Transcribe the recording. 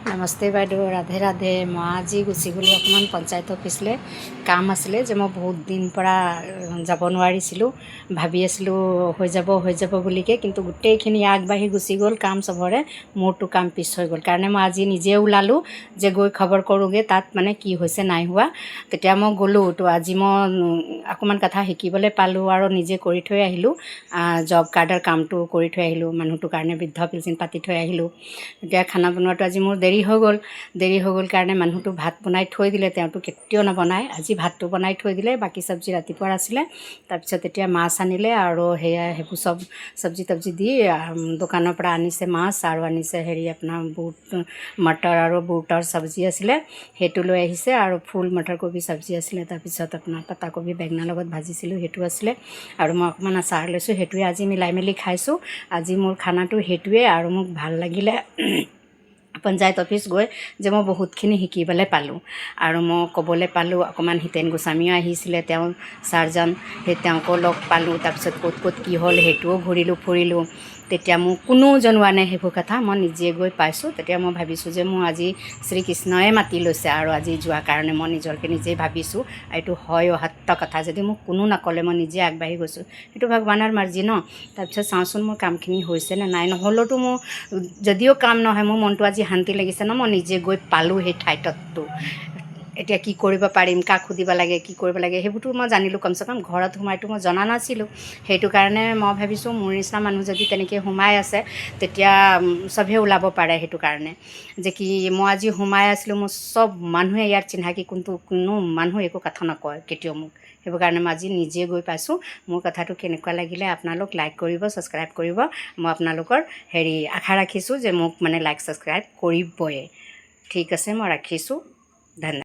নমস্তে বাইদেউ, ৰাধে ৰাধে। মই আজি গুচি গ'লোঁ অকণমান পঞ্চায়ত অফিচলৈ। কাম আছিলে যে মই বহুত দিন পৰা যাব নোৱাৰিছিলোঁ। ভাবি আছিলোঁ হৈ যাব বুলিকৈ, কিন্তু গোটেইখিনি আগবাঢ়ি গুচি গ'ল কাম চবৰে। মোৰতো কাম পিছ হৈ গ'ল কাৰণে মই আজি নিজে ওলালোঁ যে গৈ খবৰ কৰোঁগৈ তাত মানে কি হৈছে নাই হোৱা। তেতিয়া মই গ'লোঁ, তো আজি মই অকণমান কথা শিকিবলৈ পালোঁ আৰু নিজে কৰি থৈ আহিলোঁ। জব কাৰ্ডৰ কামটো কৰি থৈ আহিলোঁ, মানুহটোৰ কাৰণে বৃদ্ধ পেঞ্চন পাতি থৈ আহিলোঁ। এতিয়া খানা বনোৱাটো আজি মোৰ দেৰি হৈ গ'ল কাৰণে মানুহটো ভাত বনাই থৈ দিলে। তেওঁতো কেতিয়াও নবনায়, আজি ভাতটো বনাই থৈ দিলে। বাকী চব্জি ৰাতিপুৱাৰ আছিলে। তাৰপিছত এতিয়া মাছ আনিলে আৰু সেইবোৰ চব্জি তব্জি দি দোকানৰ পৰা আনিছে মাছ আৰু আনিছে আপোনাৰ বুট মটৰ আৰু বুটৰ চব্জি আছিলে, সেইটো লৈ আহিছে। আৰু ফুল মটৰ কবি চব্জি আছিলে। তাৰপিছত আপোনাৰ পাতাকবি বেঙেনাৰ লগত ভাজিছিলোঁ, সেইটো আছিলে। আৰু মই অকণমান আচাৰ লৈছোঁ, সেইটোৱে আজি মিলাই মেলি খাইছোঁ। আজি মোৰ খানাটো সেইটোৱে। আৰু মোক ভাল লাগিলে পঞ্চায়ত অফিচ গৈ যে মই বহুতখিনি শিকিবলৈ পালোঁ আৰু মই ক'বলৈ পালোঁ। অকণমান হিতেন গোস্বামীও আহিছিলে, তেওঁ ছাৰজন, তেওঁকো লগ পালোঁ। তাৰপিছত ক'ত কি হ'ল সেইটোও ফুৰিলোঁ। তেতিয়া মোক কোনো জনোৱা নাই সেইবোৰ কথা, মই নিজে গৈ পাইছোঁ। তেতিয়া মই ভাবিছোঁ যে মোৰ আজি শ্ৰীকৃষ্ণয়ে মাতি লৈছে আৰু আজি যোৱাৰ কাৰণে মই নিজকে নিজেই ভাবিছোঁ এইটো হয় সত্য কথা। যদি মোক কোনো নক'লে মই নিজে আগবাঢ়ি গৈছোঁ, সেইটো ভগৱানৰ মৰ্জি ন। তাৰপিছত চাওঁচোন মোৰ কামখিনি হৈছে নে নাই। নহ'লেওতো মোৰ যদিও কাম নহয়, মোৰ মনটো আজি শান্তি লাগিছে ন, মই নিজে গৈ পালোঁ সেই ঠাইততো। এতিয়া কি কৰিব পাৰিম, কাক সুধিব লাগে, কি কৰিব লাগে, সেইবোৰতো মই জানিলোঁ। কমচে কম ঘৰত সোমাইতো মই জনা নাছিলোঁ। সেইটো কাৰণে মই ভাবিছোঁ মোৰ নিচিনা মানুহ যদি তেনেকৈ সোমাই আছে তেতিয়া চবেই ওলাব পাৰে। সেইটো কাৰণে যে কি মই আজি সোমাই আছিলোঁ, মোৰ চব মানুহে ইয়াত চিনাকি, কোনো মানুহ একো কথা নকয় কেতিয়াও মোক। সেইবোৰ কাৰণে মই আজি নিজে গৈ পাইছোঁ। মোৰ কথাটো কেনেকুৱা লাগিলে আপোনালোক লাইক কৰিব, ছাবস্ক্ৰাইব কৰিব। মই আপোনালোকৰ আশা ৰাখিছোঁ যে মোক মানে লাইক ছাবস্ক্ৰাইব কৰিবই। ঠিক আছে, মই ৰাখিছোঁ। ধন্যবাদ।